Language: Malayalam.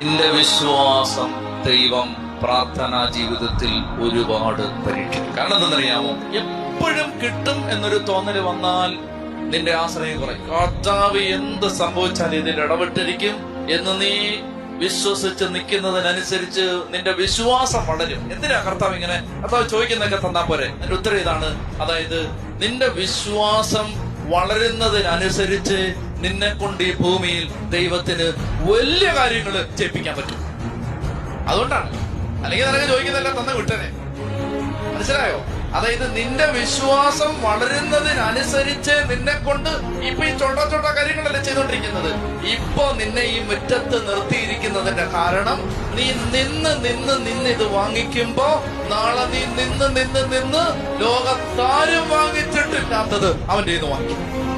നിന്റെ വിശ്വാസം ദൈവം പ്രാർത്ഥനാ ജീവിതത്തിൽ ഒരുപാട് പരീക്ഷിക്കും. കാരണം എന്തെന്നറിയാമോ? എപ്പോഴും കിട്ടും എന്നൊരു തോന്നല് വന്നാൽ നിന്റെ ആശ്രയം കുറയും. കർത്താവ് എന്ത് സംഭവിച്ചാൽ ഇതിൽ ഇടപെട്ടിരിക്കും എന്ന് നീ വിശ്വസിച്ച് നിൽക്കുന്നതിനനുസരിച്ച് നിന്റെ വിശ്വാസം വളരും. എന്തിനാ കർത്താവ് ഇങ്ങനെ? കർത്താവ് ചോദിക്കുന്നതൊക്കെ തന്നാ പോരെ? എന്റെ ഉത്തരം ഇതാണ്. അതായത് നിന്റെ വിശ്വാസം വളരുന്നതിനനുസരിച്ച് നിന്നെ കൊണ്ട് ഈ ഭൂമിയിൽ ദൈവത്തിന് വലിയ കാര്യങ്ങൾ ചെയ്യിപ്പിക്കാൻ പറ്റും. അതുകൊണ്ടാണ്. അല്ലെങ്കിൽ നിനക്ക് ചോദിക്കുന്നതെല്ലാം തന്നെ വിട്ടനെ. മനസ്സിലായോ? അതായത് നിന്റെ വിശ്വാസം വളരുന്നതിനനുസരിച്ച് നിന്നെ കൊണ്ട് ഇപ്പൊ ഈ ചോട്ട കാര്യങ്ങളല്ലേ ചെയ്തോണ്ടിരിക്കുന്നത്. ഇപ്പൊ നിന്നെ ഈ മുറ്റത്ത് നിർത്തിയിരിക്കുന്നതിന്റെ കാരണം നീ നിന്ന് ഇത് വാങ്ങിക്കുമ്പോ നാളെ നീ നിന്ന് ലോകത്താരും വാങ്ങിച്ചിട്ടില്ലാത്തത് അവന്റെ ഇത് വാങ്ങിക്കും.